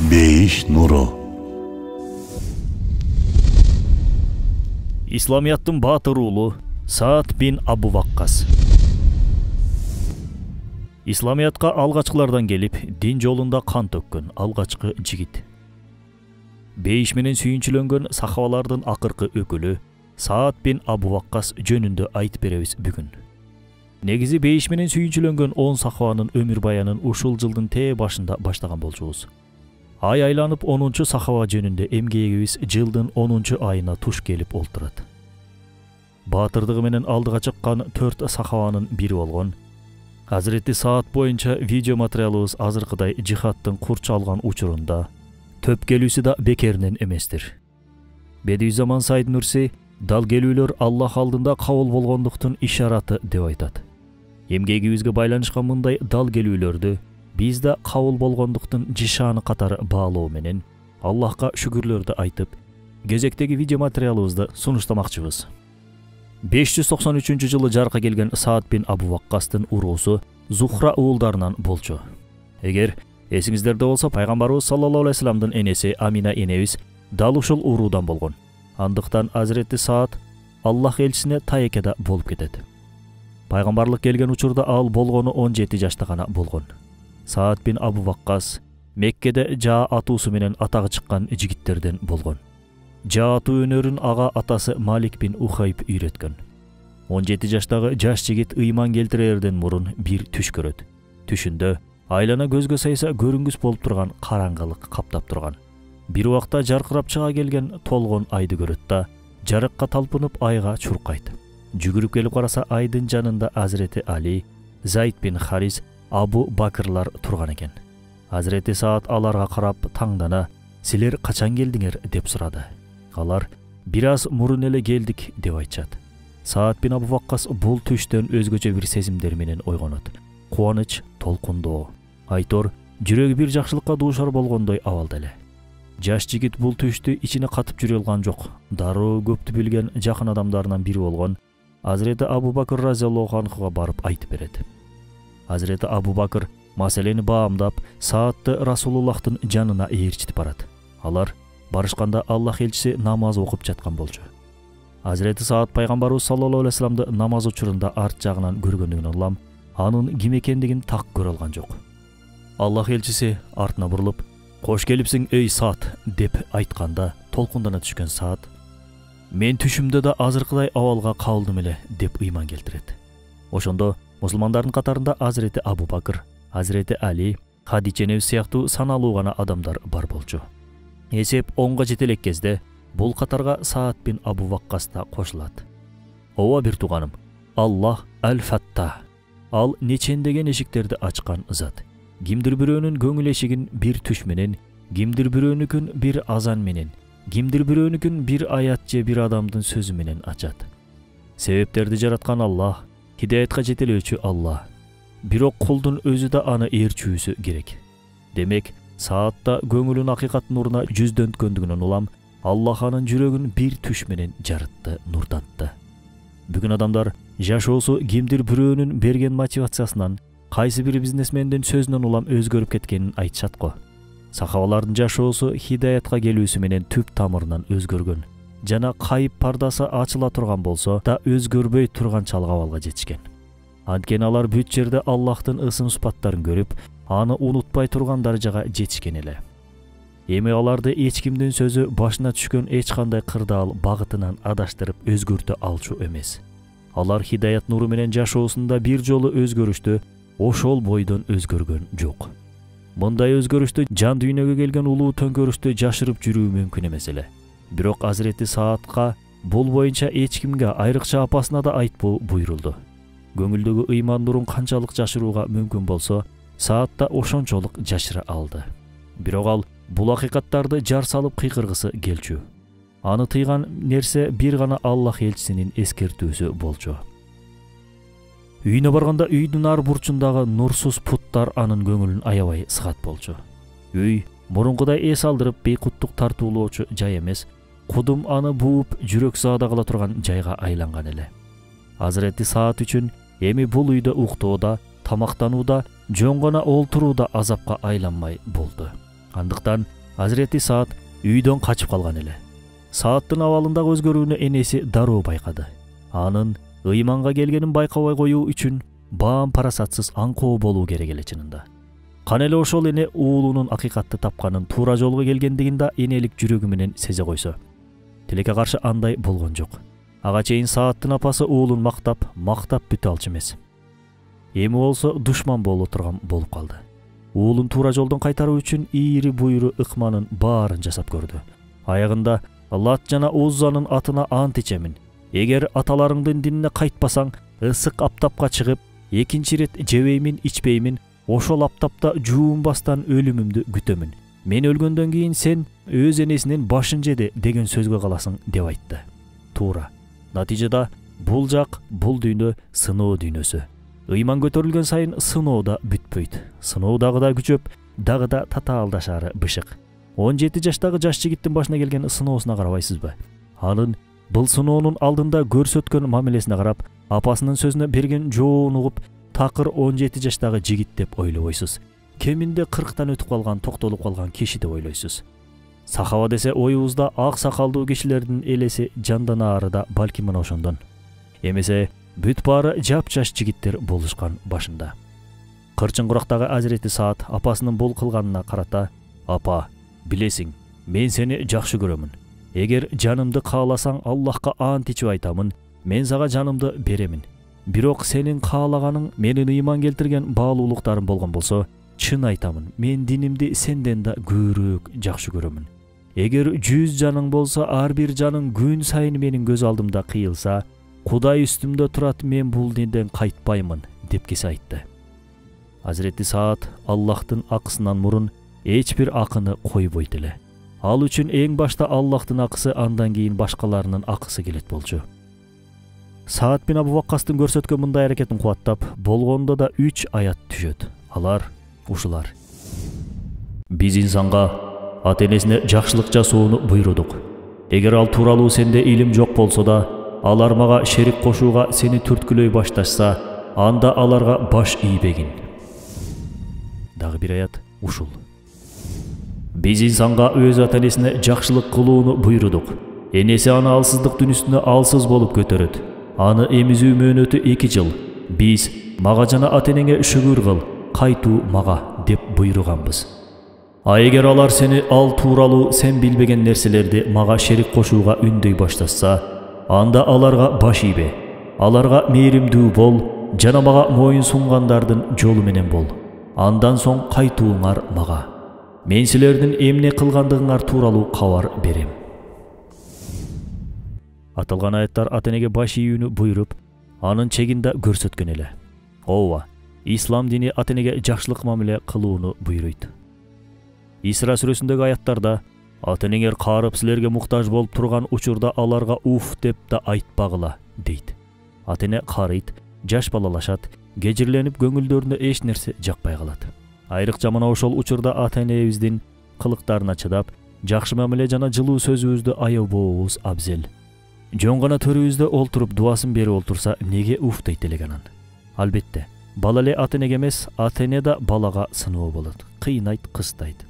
Бейиш нуру. Исламияттын баатыр уулу Саад бин Абу Ваккас. Исламиятка алгачкылардан келип, дин жолунда кан төккөн алгачкы жигит. Бейиш менен сүйүнчүлөнгөн сахабалардын акыркы өкүлү Саад бин Абу Ваккас жөнүндө айтып беребиз бүгүн. Негизи бейиш менен сүйүнчүлөнгөн 10 сахабанын өмүр баянын ушул жылдын башында баштаган болчубуз. Ай айланып 10-чу сахаба жөнүндө эмгегибиз жылдын 10-чу айына туш келип олтурат. Баатырдыгы менен алдыга чыккан 4 сахабанын бири болгон Hazreti Саад боюнча видео материалыбыз азыркыдай жихадтын курч алган учурунда төп келүүсү да бекеринен эместир. Бедиузаман Саид Нурси дал келүүлөр Аллах алдында кабыл болгондуктун ишараты деп айтат. Эмгегибизге байланышкан мындай дал келүүлөрдү биз да кабыл болгондуктун жишаны катары баалоо менен Аллахка шүгүрлөрдү айтып, кезектеги видео материалыбызды сунуштамакчыбыз. 593 жылы жарка келген Саад бин Абу Ваккастын уруусу Зухра уулдарынан болчу. Эгер эсиңиздерде болсо, пайгамбарыбыз саллаллаху алейхи вассаламдын энеси Амина энебиз дал ушул уруудан болгон. Андыктан Hazreti Саад Аллах элчисине таекеда болуп кетет. Пайгамбарлык келген учурда ал болгону 17 жашта гана болгон. Саад бин Абу Ваккас Меккеде жаа атуусу менен атагы чыккан жигиттерден болгон. Жаа атуу өнөрүн ага атасы Малик бин Ухайб үйрөткөн. 17 жаштагы жаш жигит ыйман келтирерден мурун бир түш көрөт. Түшүндө айлана көзгө сайса көрүнгүс болуп турган караңгылык каптап турган. Бир убакта жаркырап чыга келген толгон айды көрөт да, жарыкка талпынып айга чуркайт. Жүгүрүп келип караса айдын жанында Hazreti Али, Зайд бин Харис, Абу Бакырлар турган экен. Hazreti Саад аларга карап таңдана, "Силер качан келдиңер?" деп сурады. Алар "Бир аз мурун эле келдик" деп айтышат. Саад бин Абу Ваккас бул түштөн өзгөчө бир сезимдер менен ойгонот. Кубаныч, толкундоо, айтор, жүрөгү бир жакшылыкка дуушар болгондой абалда эле. Жаш жигит бул түштү ичине катып жүрө алган жок. Дароо көптү билген жакын адамдарынан бири болгон Hazreti Абу Бакыр разияллаху анхуга барып айтып берет. Hazreti Абу Бакыр маселени баамдап, Саадты Расулуллахтын жанына ээрчитип барат. Алар барышканда Аллах элчиси намаз окуп жаткан болчу. Hazreti Саад пайгамбарыбыз саллаллаху алейхи вассаламды намаз учурунда арт жагынан көргөндүгүнөн улам анын ким экендигин так көрө алган жок. Аллах элчиси артына бурулуп, "Кош келипсиң эй Саад" деп айтканда толкундана түшкөн Саад "Мен түшүмдө да азыркыдай абалга калдым эле" деп ыйман келтирет. Ошондо мусулмандардын катарында Hazreti Абу Бакыр, Hazreti Али, Хадича энебиз сыяктуу саналуу гана адамдар бар болчу. Эсеп 10га жете элек кезде бул катарга Саад бин Абу Ваккас да кошулат. Ооба бир тууганым, Аллах Аль-Фатта. Ал нечендеген эшиктерди ачкан зат. Кимдир бирөөнүн көңүл эшигин бир түш менен, кимдир бирөөнүкүн бир азан менен, кимдир бирөөнүкүн бир аят же бир адамдын сөзү менен ачат. Себептерди жараткан Аллах, хидаятка жетелөөчү Аллах. Бирок кулдун өзү да аны ээрчүүсү керек. Демек, Саадта көңүлүн акыйкат нуруна жүздөнткөндүгүнөн улам Аллах анын жүрөгүн бир түш менен жарытты, нурдантты. Бүгүн адамдар жашоосу кимдир бирөөнүн берген мотивациясынан, кайсы бир бизнесмендин сөзүнөн улам өзгөрүп кеткенин айтышат го. Сахабалардын жашоосу хидаятка келүүсү менен түп тамырынан өзгөргөн. Жана кайып пардасы ачыла турган болсо да өзгөрбөй турганчалык абалга жетишкен. Анткени алар бүт жерде Аллахтын ысым сыпаттарын көрүп, аны унутпай турган даражага жетишкен эле. Эми аларды эч кимдин сөзү башына түшкөн эч кандай кырдаал багытынан адаштырып өзгөртө алчу эмес. Алар хидаят нуру менен жашоосунда бир жолу өзгөрүштү, ошол бойдон өзгөргөн жок. Мындай өзгөрүштү жан дүйнөгө келген улуу төңкөрүштү жашырып жүрүү мүмкүн эмес эле. Бирок Hazreti Саадка бул боюнча эч кимге, айрыкча апасына да айтпоо буйрулду. Көңүлдөгү ыйман нурун канчалык жашырууга мүмкүн болсо, Саад да ошончолук жашыра алды. Бирок ал бул акыйкаттарды жар салып кыйкыргысы келчү. Аны тыйган нерсе бир гана Аллах элчисинин эскертүүсү болчу. Үйүнө барганда үйдүн ар бурчундагы нурсуз путтар анын көңүлүн аябай сыгат болчу. Үй мурункудай эс алдырып бейкуттук тартуулоочу жай эмес, кудум аны бууп жүрөк заада кыла турган жайга айланган эле. Hazreti Саад үчүн эми бул үйдө уктоодо, тамактанууда, жөн гана олтурууда азапка айланмай болду. Андыктан Азирети Саад үйдөн качып калган эле. Сааттын абалындагы өзгөрүүнү энеси дароо байкады. Анын ыйманга келгенин байкабай коюу үчүн баам парасатсыз аңкоо болуу керек эле чынында. Кана эле ошол эне уулунун акыйкатты тапканын, туура жолго келгендигин да энелик жүрөгү менен сезе койсо. Тилекке каршы андай болгон жок. Ага чейин Сааттын апасы уулун мактап бүтө алчу эмес. Эми болсо душман боло турган болуп калды. Уулун туура жолдон кайтаруу үчүн ийри буйру ыкманын баарын жасап көрдү. Аягында Лат жана Уззанын атына ант ичемин. Эгер аталарыңдын динине кайтпасаң, ысык аптапка чыгып, экинчи рет жебеймин, ичпеймин, ошол аптапта жуунбастан өлүмүмдү күтөмүн. Мен өлгөндөн кийин сен өз энесинин башын жеди деген сөзгө каласың деп айтты. Туура. Натыйжада бул жак, бул дүйнө сыноо дүйнөсү. Ыйман көтөрүлгөн сайын сыноо да бүтпөйт. Сыноо дагы да күчөп, дагы да татаалдашары бышык. 17 жаштагы жаш жигиттин башына келген сыноосуна карабайсызбы? Анын бул сыноонун алдында көрсөткөн мамилесине карап, апасынын сөзүнө берген жоон угуп, такыр 17 жаштагы жигит деп ойлобойсуз. Кеминде 40тан өтүп калган, токтолуп калган киши деп ойлойсуз. Сахаба десе оюбузда ак сакалдуу кишилердин элеси жанданаары да балким мына ошондон. Эмесе бүт баары жап-жаш жигиттер болушкан башында. Кырчын курактагы Азирети Саад апасынын бул кылганына карата: "Апа, билесиң, мен сени жакшы көрөмүн. Эгер жанымды кааласаң, Аллахка ант ичип айтамын, мен сага жанымды беремин. Бирок сенин каалаганың менин ыйман келтирген баалуулуктарым болгон болсо, чын айтамын, мен динимди сенден да көбүрөөк жакшы көрөмүн. Эгер 100 жаның болсо, ар бир жаның күн сайын менин көз алдымда кыйылса, Кудай үстүмдө турат, мен бул динден кайтпаймын" деп кесе айтты. Азирети Саад Аллахтын акысынан мурун эч бир акыны койбойт эле. Ал үчүн эң башта Аллахтын акысы, андан кийин башкаларынын акысы келет болчу. Саад бин Абу Ваккастын көрсөткөн мындай аракетин кубаттап, болгондо да 3 аят түшөт. Алар ушулар: "Биз инсанга ата-энесине жакшылык жасоону буйрудук. Эгер ал тууралуу сенде илим жок болсо да, алар мага шерик кошууга сени түрткүлөй башташса, анда аларга баш ийбегин." Дагы бир аят ушул: "Биз инсанга өз ата-энесине жакшылык кылууну буйрудук. Энеси аны алсыздык дүнүсүнө алсыз болуп көтөрөт. Аны эмизүү мөөнөтү 2 жыл. Биз мага жана ата-энеңе шүгүр кыл, кайтуу мага" деп буйруганбыз. А эгер алар сени ал тууралуу сен билбеген нерселерди мага шерик кошууга үндөй башташса, анда аларга баш ийбе. Аларга мээримдүү бол жана мага моюн сунгандардын жолу менен бол. Андан соң кайтууңар мага. Мен силердин эмне кылгандыгыңар тууралуу кабар берем. Аталган аяттар ата-энеге баш ийүүнү буйруп, анын чегин да көрсөткөн эле. Ооба, ислам дини ата-энеге жакшылык мамиле кылууну буйруйт. Исра сүрөсүндөгү аяттарда ата-энеңер каарып силерге муктаж болуп турган учурда аларга уф деп да айтпагыла дейт. Ата-эне карыйт, жаш балалашат, кежирленип көңүлдөрүнө эч нерсе жакпай калат. Айрыкча мына ошол учурда ата-энебиздин кылыктарына чыдап, жакшы мамиле жана жылуу сөзүбүздү аябообуз абзел. Жөн гана төрүбүздө олтуруп дуасын берип олтурса, неге уф дейт элек анан? Албетте, бала эле ата-энеге эмес, ата-эне да балага сыноо болот, кыйнайт, кыстайт.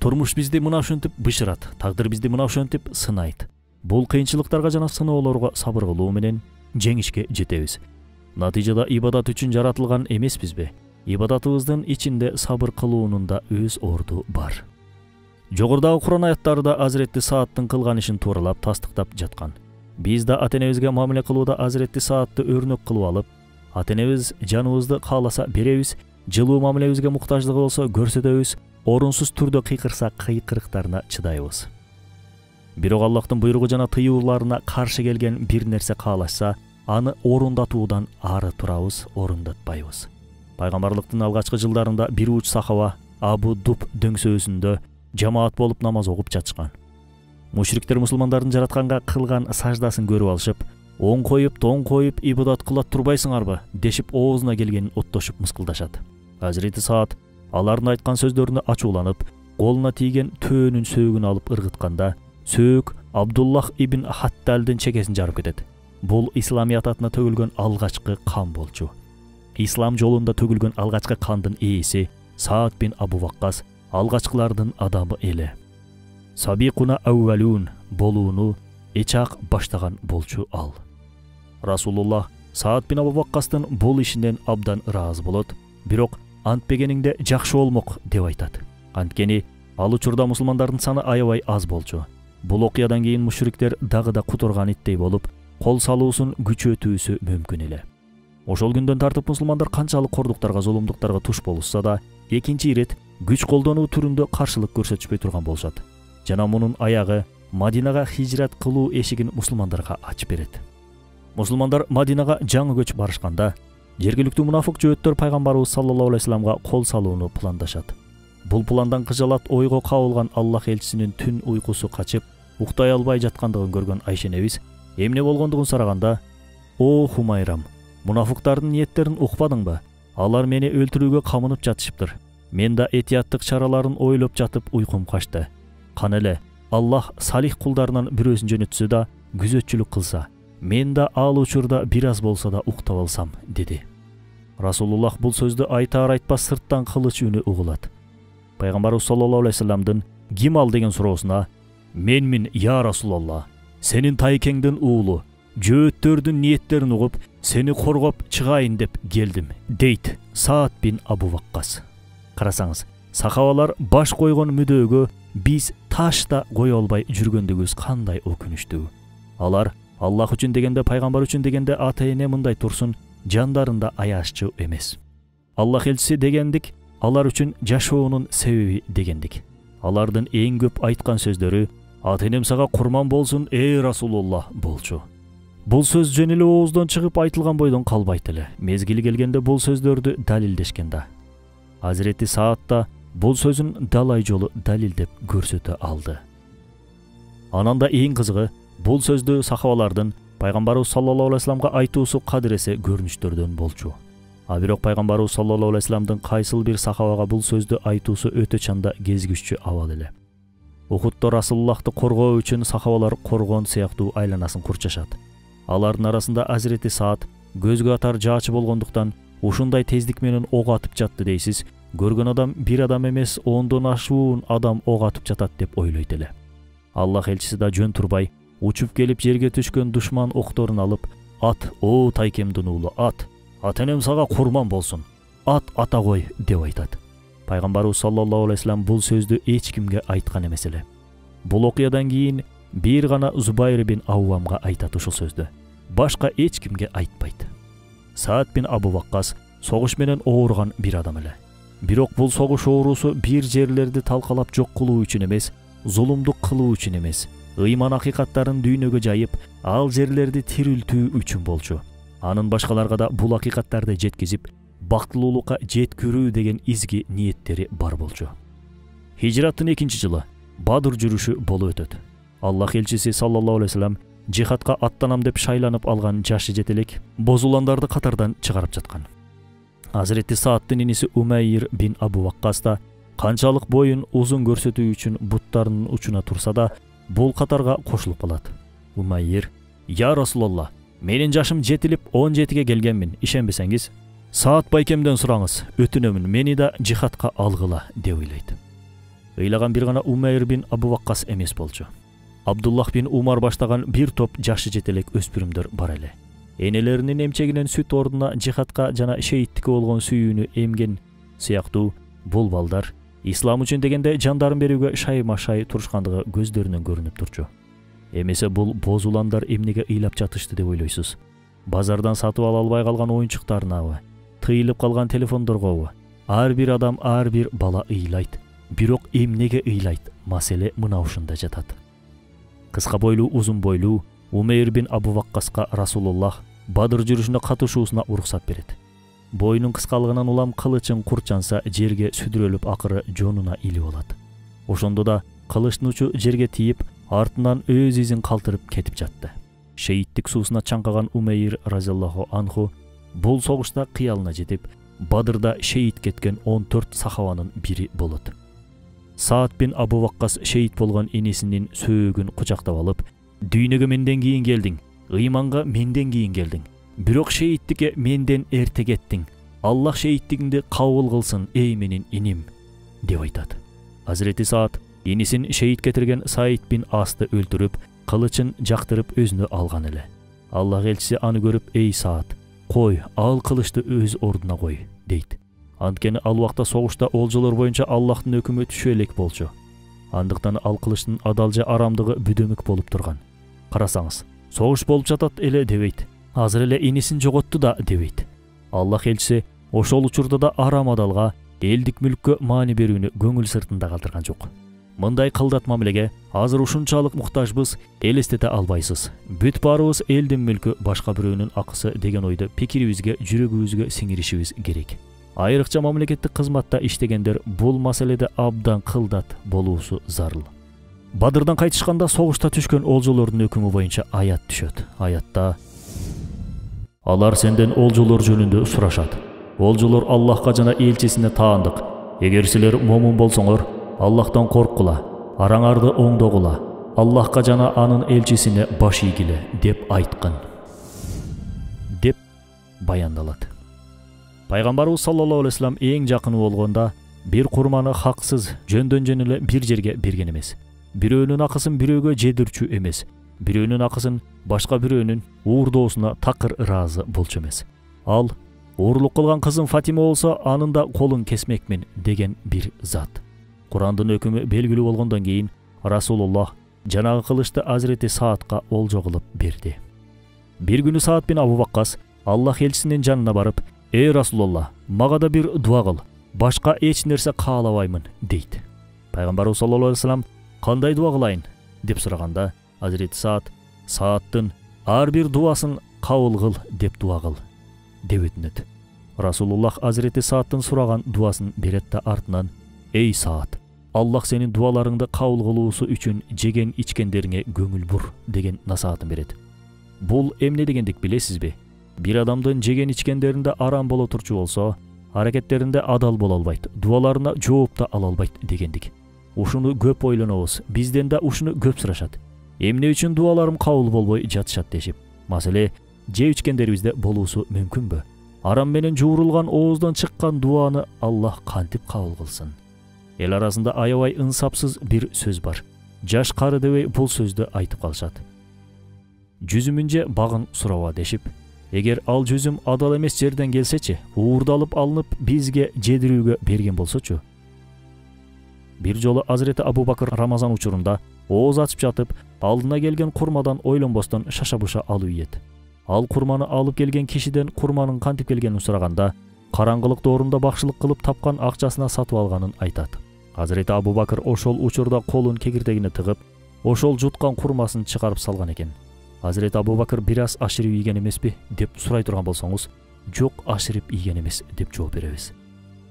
Турмуш бизди мына ушинтип бышырат, тагдыр бизди мына ушинтип сынайт. Бул кыйынчылыктарга жана сыноолорго сабыр кылуу менен жеңишке жетебиз. Натыйжада ибадат үчүн жаратылган эмеспизби? Ибадатыбыздын ичинде сабыр кылуунун да өз орду бар. Жогорудагы Куран аяттарында Азирети Сааттын кылган ишин тууралап тастыктап жаткан. Биз да ата-энебизге мамиле кылууда Азирети Саатты өрнөк кылып алып, ата-энебиз жаныбызды кааласа беребиз, жылуу мамилебизге муктаждыгы болсо көрсөтөбүз, орунсуз түрдө кыйкырса кыйкырыктарына чыдайбыз. Бирок Аллахтын буйругу жана тыюуларына каршы келген бир нерсе каалашса, аны орундатуудан ары турабыз, орундатпайбыз. Пайгамбарлыктын алгачкы жылдарында бир уч сахаба Абу Дуб дөңсөөсүндө жамаат болуп намаз окуп жатышкан. Мушриктер мусулмандардын жаратканга кылган саждасын көрүп алышып, оң коюп, тоң коюп ибадат кылат турбайсыңарбы дешип оозуна келгенин оттошуп мыскылдашат. Азирети Саад алардын айткан сөздөрүнө ачууланып, колуна тийген төөнүн сөөгүн алып ыргытканда, сөök Абдуллах ибн Хатталдын чекесин жарып кетет. Бул исламият атына төгүлгөн алгачкы кан болчу. Ислам жолунда төгүлгөн алгачкы кандын ээси Саад бин Абу Ваккас алгачкылардын адамы эле. Сабикуна аввалун болууну эчак баштаган болчу ал. Расулуллах Саад бин Абу Ваккастын бул ишинен абдан ыраазы болот, бирок антпегениңде жакшы болмок деп айтат. Анткени ал учурда мусулмандардын саны аябай аз болчу. Бул окуядан кийин мушриктер дагы да кутурган иттей болуп, кол салуусун күчөтүүсү мүмкүн эле. Ошол күндөн тартып мусулмандар канчалык кордуктарга, зулумдуктарга туш болушса да, экинчи ирет күч колдонуу түрүндө каршылык көрсөтүшпөй турган болушат. Жана мунун аягы Мадинага хижрат кылуу эшигин мусулмандарга ачып берет. Мусулмандар Мадинага жаңы көч барышканда, жергиликтүү мунафык жөөттөр пайгамбарыбыз саллаллаху алейхи вассаламга кол салууну пландашат. Бул пландан кыжалат ойго кабылган Аллах элчисинин түн уйкусу качып, уктай албай жаткандыгын көргөн Айша небиз эмне болгондугун сураганда: "О Хумайрам, мунафыктардын ниеттерин укпадыңбы? Алар мени өлтүрүүгө камынып жатышыптыр. Мен да этияттык чараларын ойлоп жатып уйкум качты. Кана эле Аллах салих кулдарынан бирөөсүн жөнөтсө да күзөтчүлүк кылса, мен да ал учурда бир аз болсо да уктап алсам" деди. Расулуллах бул сөздү айтар айтпас сырттан кылыч үнү угулат. Пайгамбарыбыз саллаллаху алейхи вассаламдын "Ким ал?" деген суроосуна: "Менмин, я Расулалла. Сенин тайкеңдин уулу, жөөттөрдүн ниеттерин угуп, сени коргоп чыгайын деп келдим", дейт Саад бин Абу Ваккас. Карасаңыз, сахабалар баш койгон мүдөөгө биз таш да кое албай жүргөндүгүбүз кандай өкүнүчтүү. Алар Аллах үчүн дегенде, пайгамбар үчүн дегенде ата-эне мындай турсун, жандарында аяшчу эмес. Аллах элчиси дегендик, алар үчүн жашоонун себеби дегендик. Алардын эң көп айткан сөздөрү: "Ата-энем сага курман болсун, эй Расулуллах" болчу. Бул сөз жөн эле ооздон чыгып айтылган бойдон калбайт эле. Мезгили келгенде бул сөздөрдү далилдешкен да. Азирети Саад да бул сөзүн далай жолу далилдеп көрсөтө алды. Анан да эң кызыгы, бул сөздү сахабалардын пайгамбарыбыз саллаллаху алейхи вассаламга айтуусу кадыресе көрүнүштөрдөн болчу. А бирок пайгамбарыбыз саллаллаху алейхи вассаламдын кайсыл бир сахабага бул сөздү айтуусу өтө чанда кезигишчү абал эле. Ухудта Расулуллахты коргоо үчүн сахабалар коргон сыяктуу айланасын курчашат. Алардын арасында Азирети Саад көзгө атар жаачы болгондуктан ушундай тездик менен ок атып жатты дейсиз. Көргөн адам бир адам эмес, 10дон ашуун адам ок атып жатат деп ойлойт эле. Аллах элчиси да жөн турбай учуп келип жерге түшкөн душман окторун алып: "Ат, о тайкемдин уулу, ат! Ата-энем сага курман болсун. Ат ата кой" деп айтат. Пайгамбарыбыз саллаллаху алейхи вассалам бул сөздү эч кимге айткан эмес эле. Бул окуядан кийин бир гана Зубайр бин Аввамга айтат ушул сөздү. Башка эч кимге айтпайт. Саад бин Абу Ваккас согуш менен ооруган бир адам эле. Бирок бул согуш оорусу бир жерлерди талкалап жок кылуу үчүн эмес, зулумдук кылуу үчүн эмес, ыйман акыйкаттарын дүйнөгө жайып, ал жерлерди тирилтүү үчүн болчу. Анын башкаларга да бул акыйкаттарды жеткизип, бактылуулукка жеткирүү деген изги ниеттери бар болчу. Хижраттын 2-жылы Бадыр жүрүшү болуп өтөт. Аллах элчиси саллаллаху алейхи вассалам жихадка аттанам деп шайланып алган жашы жетелек бозуландарды катардан чыгарып жаткан. Азирети Саадтын иниси Умайр бин Абу Ваккас да канчалык боюн узун көрсөтүү үчүн буттарынын учуна турса да, бул катарга кошулуп калат. Умайр: "Я Расулалла, менин жашым жетилип 17ге келгенмин, ишенбесеңиз, Саад байкемден сураңыз, өтүнөмүн, мени да жихадка алгыла" деп ойлойт. Ыйлаган бир гана Умайр бин Абу Ваккас эмес болчу. Абдуллах бин Умар баштаган бир топ жашы жетелек өспүрүмдөр бар эле. Энелеринин эмчегинен сүт ордуна жихадка жана шейиттикке болгон сүйүүнү эмген сыяктуу бул балдар ислам үчүн дегенде жандарын берүүгө шайма-шай турушкандыгы көздөрүнөн көрүнүп турчу. Эмесе бул бозуландар эмнеге ыйлап жатышты деп ойлойсуз? Базардан сатып ала албай калган оюнчуктарынабы, тыйылып калган телефондоргобу? Ар бир адам, ар бир бала ыйлайт. Бирок эмнеге ыйлайт? Маселе мына ушунда жатат. Кыска бойлуу, узун бойлуу Умайр бин Абу Ваккаска Расулуллах Бадыр жүрүшүнө катышуусуна уруксат берет. Бойунун кыскалыгынан улам кылычын курчанса жерге сүдүрөлүп акыры жонуна илип алат. Ошондо да кылычтын учу жерге тийип, артынан өз изин калтырып кетип жатты. Шейиттик суусуна чаңкаган Умайр разияллаху анху бул согушта кыялына жетип, Бадырда шейит кеткен 14 сахабанын бири болот. Саад бин Абу Ваккас шейит болгон энесинин сөөгүн кучактап алып: "Дүйнөгө менден кийин келдиң, ыйманга менден кийин келдиң. Бирок шейиттикке менден эрте кеттиң. Аллах шейиттигиңди кабыл кылсын, эй менин иним" деп айтат. Hazreti Saат inisin şehit кетирген Said bin Asты өлтүрүп, кылычын жактырып өзүнө алган эле. Аллах элчиси аны көрүп, "Эй Saat, кой, ал кылычты өз ордуна кой", дейт. Анткени ал убакта согушта олжолор боюнча Аллахтын өкүмү түшө элек болчу. Андыктан ал кылычтын адал же арамдыгы бүдөмүк болуп турган. Карасаңыз, согуш болуп жатат эле дебейт. Азыр эле инисин жоготту да дебейт. Аллах элчиси ошол учурда да арам адалга, элдик мүлккө маани берүүнү көңүл сыртында калтырган жок. Мындай кылдат мамилеге азыр ушунчалык муктажбыз, элестете албайсыз. Бүт баарыбыз элдин мүлкү башка бирөөнүн акысы деген ойду пикирибизге, жүрөгүбүзгө сиңиришибиз керек. Айрыкча мамлекеттик кызматта иштегендер бул маселеде абдан кылдат болуусу зарыл. Бадырдан кайтышканда согушта түшкөн олжолордун өкүмү боюнча аят түшөт. Аятта: "Алар сенден олжолор жөнүндө сурашат. Олжолор Аллахка жана элчисине таандык. Эгер силер момун болсоңор, Аллахтан корккула, араңарды оңдогула, Аллахка жана анын элчисине баш ийгиле" деп айткан. Деп баяндалат. Пайгамбарыбыз саллаллаху алейхи вассалам эң жакыны болгонда бир курманы хаксыз жөндөн эле бир жерге берген эмес. Бирөөнүн акысын бирөөгө жедирчү эмес. Бирөөнүн акысын башка бирөөнүн уурдоосуна такыр ыраазы болчу эмес. Ал оорлук кылган кызым Фатима болсо, анын да колун кесмекмин деген бир зат. Курандын өкүмү белгилүү болгондон кийин Расулуллах жанагы кылычты Азирети Саатка олжо кылып берди. Бир күнү Саат бин Абу Ваккас Аллах элчисинин жанына барып: "Эй Расулуллах, мага да бир дуа кыл. Башка эч нерсе каалабаймын", дейт. Пайгамбарыбыз саллаллаху алейхи вассалам: "Кандай дуа кылайын?" деп сураганда, Азирети Саат Сааттын ар бир дуасын кабыл кыл деп дуа кыл деп өтүнөт. Расулуллах Азирети Сааттын сураган дуасын берет да артынан: "Эй Саат, Аллах сенин дуаларыңды кабыл кылуусу үчүн жеген ичкендериңе көңүл бур" деген насаатын берет. Бул эмне дегендик билесизби? Бир адамдын жеген ичкендеринде арам боло турчу болсо, аракеттеринде адал боло албайт, дуаларына жооп да ала албайт дегендик. Ушуну көп ойлонобуз, бизден да ушуну көп сурашат. Эмне үчүн дуаларым кабыл болбой жатышат дешип. Маселе же ичкендерибизде болуусу мүмкүнбү? Арам менен жуурулган ооздан чыккан дуаны Аллах кантип кабыл кылсын? Эл арасында аябай ынсапсыз бир сөз бар. Жаш кары дебей бул сөздү айтып калышат. Жүзүмүн же багын сураба дешип, эгер ал жүзүм адал эмес жерден келсечи, уурдалып алынып бизге жедирүүгө берген болсочу. Бир жолу Азирети Абу Бакыр Рамазан учурунда ооз ачып жатып, алдына келген курмадан ойлонбостон шаша-буша алып ийет. Ал курманы алып келген кишиден курманын кантип келгенин сураганда, караңгылык доорунда бакшылык кылып тапкан акчасына сатып алганын айтат. Азирети Абу Бакыр ошол учурда колун кегирдегине тыгып, ошол жуткан курмасын чыгарып салган экен. Азирети Абу Бакыр бир аз ашырып ийген эмеспи деп сурай турган болсоңуз, жок, ашырып ийген эмес деп жооп беребиз.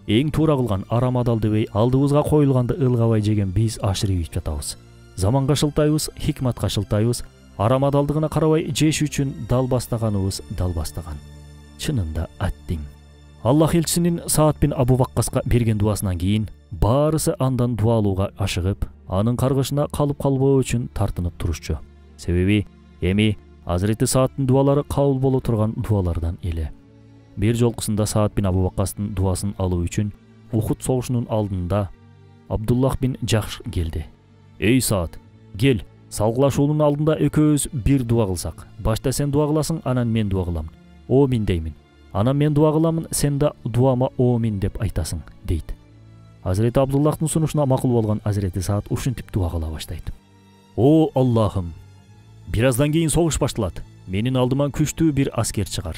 Эң туура кылган арам адал дебей алдыбызга коюлганды ылгабай жеген биз ашырып ийип жатабыз. Заманга шылтайбыз, хикматка шылтайбыз, арам адалдыгына карабай жеш үчүн дал бастаганыбыз дал бастаган. Чынында аттиң. Аллах элчисинин Саат бин Абу Ваккаска берген дуасынан кийин баарысы андан дуалууга ашыгып, анын каргышына калып калбоо үчүн тартынып турушчу. Себеби эми Азирети Сааттын дуалары кабыл боло турган дуалардан эле. Бир жолкусунда Саат бин Абу Ваккастын дуасын алуу үчүн Ухуд согушунун алдында Абдуллах бин Жахш келди. "Эй Саат, кел, салгылашуунун алдында экөөбүз бир дуа кылсак. Башта сен дуа кыласың, анан мен дуа кылам. Омин деймин. Анан мен дуа кыламын, сен да дуама омин деп айтасың", дейт. Азирети Абдуллахтын сунушуна макул болгон Азирети Саат ушинтип дуа кыла баштайт. "О Аллахым, бир аздан кийин согуш башталат. Менин алдыма күчтүү бир аскер чыгар.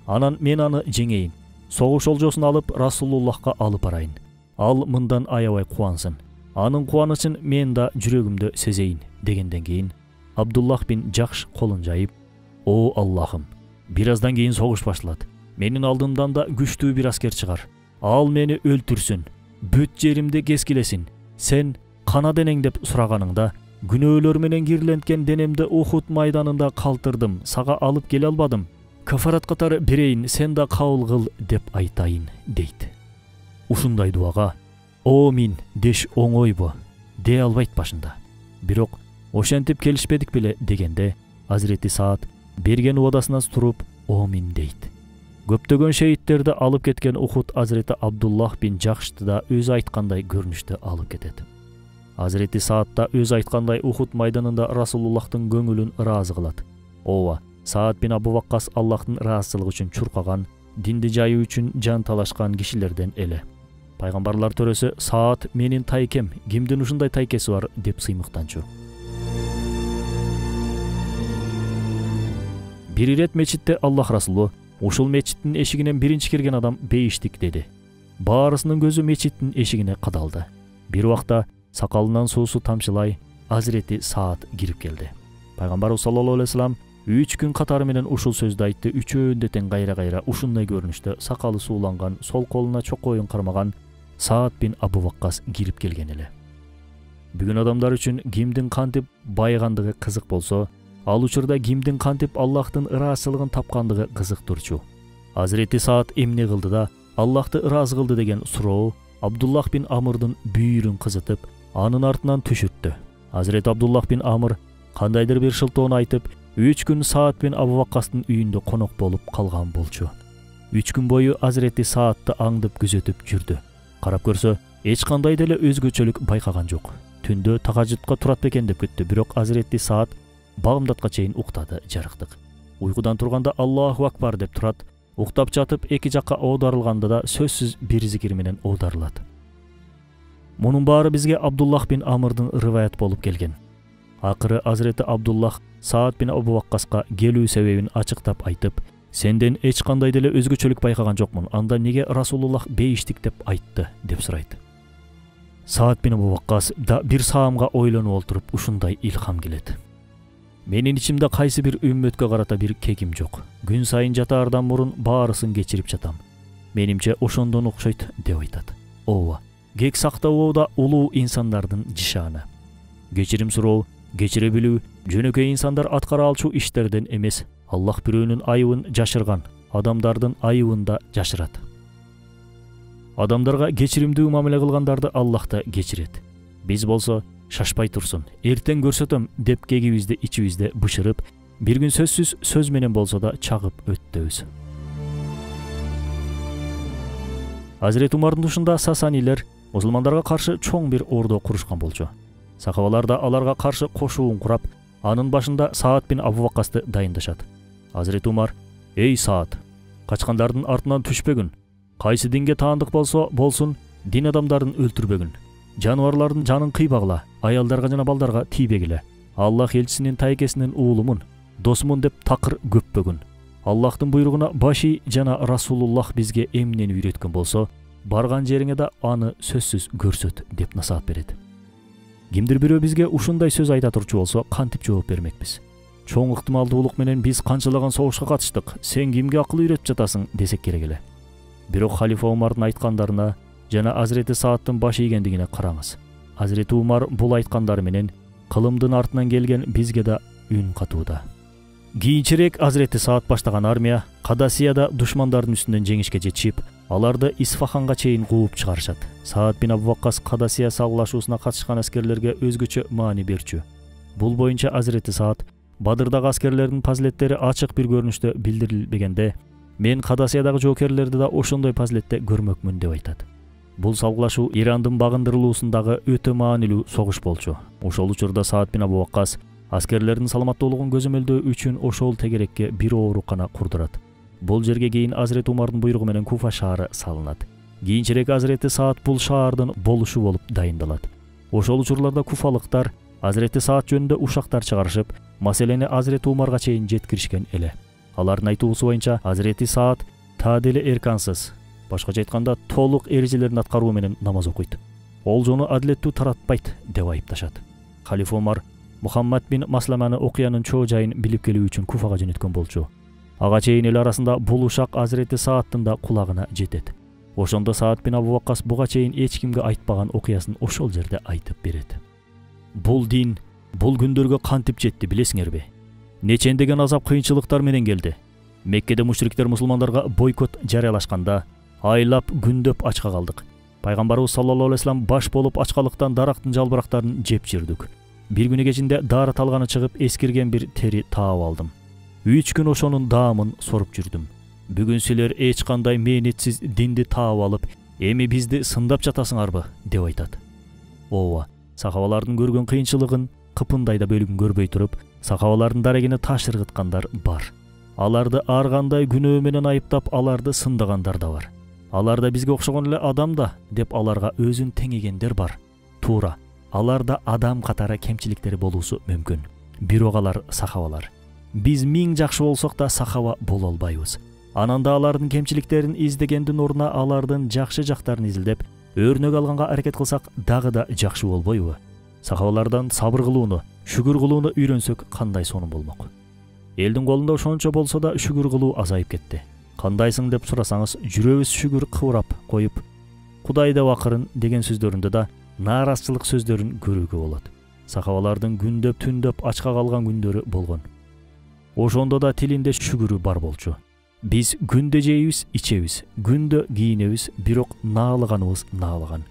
Анан мен аны жеңейин. Согуш олжосун алып Расулуллахка алып барайын. Ал мындан аябай кубансын. Анын кубанычын мен да жүрөгүмдө сезейин" дегенден кийин Абдуллах бин Жахш колун жайып: "О Аллахым, бир аздан кийин согуш башталат. Менин алдымдан да күчтүү бир аскер чыгар. Ал мени өлтүрсүн, бүт жеримди кескилесин. Сен кана денең деп сураганыңда, күнөөлөр менен кирленткен денемди Ухуд майданында калтырдым, сага алып келе албадым. Кафарат катары берейин, сен да кабыл кыл деп айтайын", дейт. Ушундай дуага "Омин" деш оңойбу, дей албайт башында. Бирок ошентип келишпедик беле дегенде, Азирети Саат берген убадасынан туруп "Омин" дейт. Көптөгөн шейиттерди алып кеткен Ухуд Азирети Абдуллах бин Жахшты да өзү айткандай көрүнүштө алып кетет. Азирети Саад да өз айткандай Ухуд майданында Расулуллахтын көңүлүн ыраазы кылат. Ооба, Саад бин Абу Ваккас Аллахтын ыраазычылыгы үчүн чуркаган, динди жайуу үчүн жан талашкан кишилерден эле. Пайгамбарлар төрөсү Саад менин тайкем, кимдин ушундай тайкеси бар деп сыймыктанчу. Бир ирет мечитте Аллах Расулу ушул мечиттин эшигинен биринчи кирген адам бейиштик деди. Баарысынын көзү мечиттин эшигине кадалды. Бир убакта сакалынан суусу тамчылай Азирети Саад кирип келди. Пайгамбарыбыз саллаллаху алейхи вассалам 3 күн катары менен ушул сөздү айтты. Үчөөндө тең кайра ушундай көрүнүштө сакалы сууланган, сол колуна чокоюн кармаган Саад бин Абу Ваккас кирип келген эле. Бүгүн адамдар үчүн кимдин кантип байыгандыгы кызык болсо, ал учурда кимдин кантип Аллахтын ыраазычылыгын тапкандыгы кызыктырчу. Азирети Саад эмне кылды да Аллахты ыраазы кылды деген суроо Абдуллах бин Амрдын бүйүрүн кызытып, анын артынан түшүттү. Азирет Абдуллах бин Амр кандайдыр бир шылтоону айтып, 3 күн Саад бин Абу Ваккастын үйүндө конок болуп калган болчу. 3 күн бою Азирети Саадты аңдып күзөтүп жүрдү. Карап көрсө, эч кандай деле өзгөчөлүк байкаган жок. Түндө тахажжудка турат бекен деп күттү, бирок Азирети Саад багымдатка чейин уктады жарыктык. Уйкудан турганда Аллаху акбар деп турат, уктап жатып эки жакка оодарылганда да сөзсүз бир зикир менен оодарылат. Мунун баары бизге Абдуллах бин Амрдын риваят болуп келген. Акыры Азирети Абдуллах Саад бин Абу Ваккаска келүү себебин ачыктап айтып, сенден эч кандай деле өзгөчөлүк байкаган жокмун, анда неге Расулуллах бейиштик деп айтты деп сурайт. Саад бин Абу Ваккас да бир саамга ойлонуп олтуруп ушундай илхам келет. Менин ичимде кайсы бир үммөткө карата бир кегим жок. Күн сайын жатаардан мурун баарысын кечирип жатам. Менимче ошондон окшойт деп айтат. Ооба, кек сактоо да улуу инсандардын жишаны. Кечирим суроо, кечире билүү жөнөкөй инсандар аткара алчу иштерден эмес. Аллах бирөөнүн айыбын жашырган, адамдардын айыбын да жашырат. Адамдарга кечиримдүү мамиле кылгандарды Аллах да кечирет. Биз болсо шашпай турсун, эртең көрсөтөм деп кегибизди ичибизде бышырып, бир күн сөзсүз сөз менен болсо да чагып өттөбүз. Азирет Умардын тушунда Сасанилер мусулмандарга каршы чоң бир ордо курушкан болчу. Сахабалар да аларга каршы кошуун курап, анын башында Саад бин Абу Ваккасты дайындашат. Азирет Умар: "Эй Саад, качкандардын артынан түшпөгүн. Кайсы динге таандык болсо болсун, дин адамдарын өлтүрбөгүн. Жаныбарлардын жанын кыйбагыла, аялдарга жана балдарга тийбегиле. Аллах элчисинин тайкесинин уулумун, досумун деп такыр көппөгүн. Аллахтын буйругуна баши жана Расулуллах бизге эмнени үйрөткөн болсо, барган жериңе да аны сөзсүз көрсөт" деп насаат берет. Кимдир бирөө бизге ушундай сөз айта турчу болсо, кантип жооп бермекпиз? Чоң ыктымалдуулук менен биз канчалаган согушка катыштык, сен кимге акыл үйрөтүп жатасың десек керек эле. Бирок халифа Умардын айткандарына жана Азирети Саадтын баш ийгендигине караңыз. Азирети Умар бул айткандары менен кылымдын артынан келген бизге да үн катууда. Кийинчерээк Азирети Саад баштаган армия Кадасияда душмандардын үстүнөн жеңишке жетишип, аларды Исфаханга чейин кууп чыгарышат. Саад бин Абу Ваккас Кадасия салгылашуусуна катышкан аскерлерге өзгөчө маани берчү. Бул боюнча Азирети Саад Бадырдагы аскерлердин фазилеттери ачык бир көрүнүштө билдирилбегенде, мен Кадасиядагы жоокерлерди да ошондой фазилетте көрмөкмүн деп айтат. Бул салгылашуу Ирандын багындырылуусундагы өтө маанилүү согуш болчу. Ошол учурда Саад бин Абу Ваккас аскерлердин саламаттуулугун көзөмөлдөө үчүн ошол тегерекке бир оорукана курдурат. Бул жерге кийин Азирет Умардын буйругу менен Куфа шаары салынат. Кийинчерээк Азирети Саад бул шаардын болушу болуп дайындалат. Ошол учурларда куфалыктар Азирети Саад жөнүндө ушактар чыгарышып, маселени Азирети Умарга чейин жеткиришкен эле. Алардын айтуусу боюнча Азирети Саад таделе эркансыз, башкача айтканда толук эрежелерин аткаруу менен намаз окуйт. Олжону адилеттүү таратпайт деп айыпташат. Халифа Умар Мухаммад бин Масламаны окуянын чоо жайын билип келүү үчүн Куфага жөнөткөн болчу. Ага чейин эл арасында бул ушак Азирети Саадтын да кулагына жетет. Ошондо Саад бин Абу Ваккас буга чейин эч кимге айтпаган окуясын ошол жерде айтып берет. Бул дин бул күндөргө кантип жетти билесиңерби? Нечендеген азап кыйынчылыктар менен келди. Меккеде мушриктер мусулмандарга бойкот жарыялашканда, айлап күндөп ачка калдык. Пайгамбарыбыз саллаллаху алейхи вассалам баш болуп ачкалыктан дарактын жалбырактарын жеп жүрдүк. Бир күнү кечинде дары талганы чыгып эскирген бир тери таап алдым. 3 күн ошонун даамын соруп жүрдүм. Бүгүн силер эч кандай мээнетсиз динди таап алып, эми бизди сындап жатасыңарбы деп айтат. Ооба, Сахабалардын көргөн кыйынчылыгын кыпындайда бөлүгүн көрбөй туруп, сахабалардын дарегине таш ыргыткандар бар. Аларды ар кандай күнөө менен айыптап, аларды сындагандар да бар. Аларда бизге окшогон эле адам да деп аларга өзүн теңегендер бар. Туура, аларда адам катары кемчиликтери болуусу мүмкүн. Бирок алар сахабалар. Биз миң жакшы болсок да сахаба боло албайбыз. Анан да алардын кемчиликтерин издегендин ордуна алардын жакшы жактарын изилдеп, өрнөк алганга аракет кылсак дагы да жакшы болбойбу? Сахабалардан сабыр кылууну, шүгүр кылууну үйрөнсөк кандай сонун болмок? Элдин колунда ошончо болсо да шүгүр кылуу азайып кетти. Кандайсың деп сурасаңыз, жүрөбүз шүгүр кыбырап коюп, Кудай деп акырын деген сөздөрүндө да нааразычылык сөздөрүн көрүүгө болот. Сахабалардын күндөп түндөп ачка калган күндөрү болгон. Ошондо да тилинде шүгүрү бар болчу. Биз күндө жейбиз, ичебиз, күндө кийинебиз, бирок наалаганыбыз наалаган.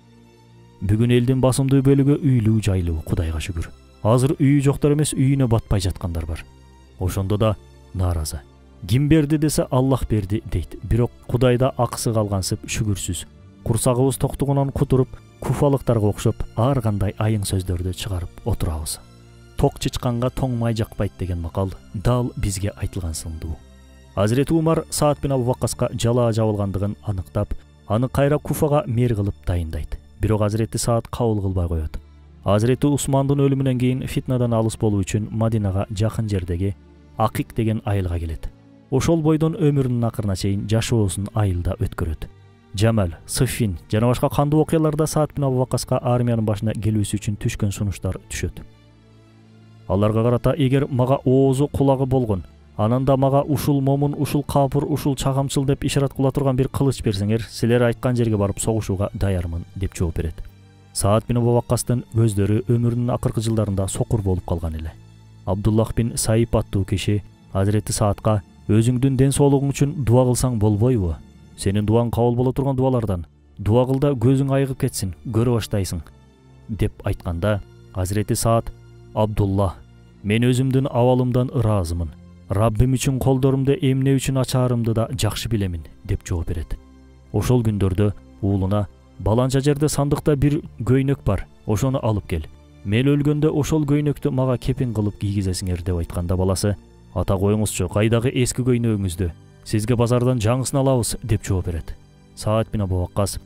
Бүгүн элдин басымдуу бөлүгү үйлүү жайлуу, Кудайга шүгүр. Азыр үйү жоктор эмес, үйүнө батпай жаткандар бар. Ошондо да нааразы. Ким берди десе Аллах берди дейт. Бирок Кудайда акысы калгансып шүгүрсүз. Курсагыбыз токтугунан кутуруп, куфалыктарга окшоп, ар кандай айың сөздөрдү чыгарып отурабыз. Ток чычканга тоңмай жакпайт деген макал дал бизге айтылган сындуу. Азирети Умар Саад бин Абу Ваккаска жалаа жабылгандыгын аныктап, аны кайра Куфага мэр кылып дайындайт. Бирок Азирети Саад кабыл кылбай коет. Азирети Усмандын өлүмүнөн кийин фитнадан алыс болуу үчүн Мадинага жакын жердеги Акик деген айылга келет. Ошол бойдон өмүрүнүн акырына чейин жашоосун айылда өткөрөт. Жамал, Сыффин жана башка кандуу окуяларда Саад бин Абу Ваккаска армиянын башына келүүсү үчүн түшкөн сунуштар түшөт. Аларга карата эгер мага оозу кулагы болгон, анан да мага ушул момун, ушул капыр, ушул чагамчыл деп ишарат кыла турган бир кылыч берсеңер, силер айткан жерге барып согушууга даярмын деп жооп берет. Саад бин Абу Ваккастын көздөрү өмүрүнүн акыркы жылдарында сокур болуп калган эле. Абдуллах бин Саиб аттуу киши Азирети Саадка өзүңдүн ден соолугуң үчүн дуа кылсаң болбойбу? Сенин дуаң кабыл боло турган дуалардан дуа кыл да көзүң айыгып кетсин, көрө баштайсың деп айтканда, Азирети Саад: Абдулла, мен өзүмдүн абалымдан ыраазымын. Раббим үчүн колдорумду эмне үчүн ачаарымды да жакшы билемин деп жооп берет. Ошол күндөрдө уулуна: баланча жерде сандыкта бир көйнөк бар, ошону алып кел. Мен өлгөндө ошол көйнөктү мага кепин кылып кийгизесиңер деп айтканда, баласы: ата коюңузчу, кайдагы эски көйнөгүңүздү? Сизге базардан жаңысын алабыз деп жооп берет. Саад бин Абу Ваккас: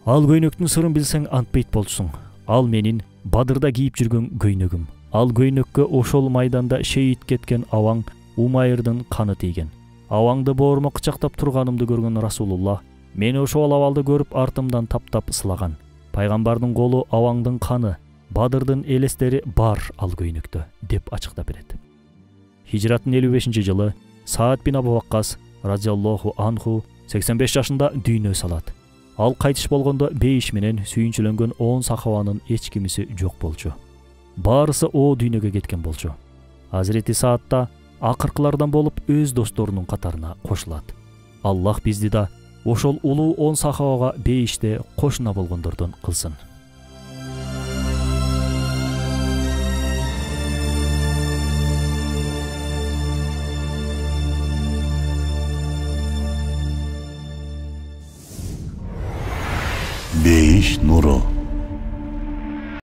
ал көйнөктүн сырын билсең антпейт болчусуң. Ал менин Бадырда кийип жүргөн көйнөгүм. Ал көйнөккө ошол майданда шейит кеткен Аваң Умайрдын каны тийген. Аваңды боорума кычактап турганымды көргөн Расулуллах мени ошол абалды көрүп артымдан таптап сылаган. Пайгамбардын колу, Аваңдын каны, Бадырдын элестери бар ал көйнөктө деп ачыктап берет. Хижраттын 55-жылы Саад бин Абу Ваккас разияллаху анху 85 жашында дүйнө салат. Ал кайтыш болгондо бейиш менен сүйүнчүлөнгөн 10 сахабанын эч кимиси жок болчу. Баарысы о дүйнөгө кеткен болчу. Азирети Саад да акыркылардан болуп өз досторунун катарына кошулат. Аллах бизди да ошол улуу 10 сахабага бейиште кошуна болгондордон кылсын. Бейиш нуру.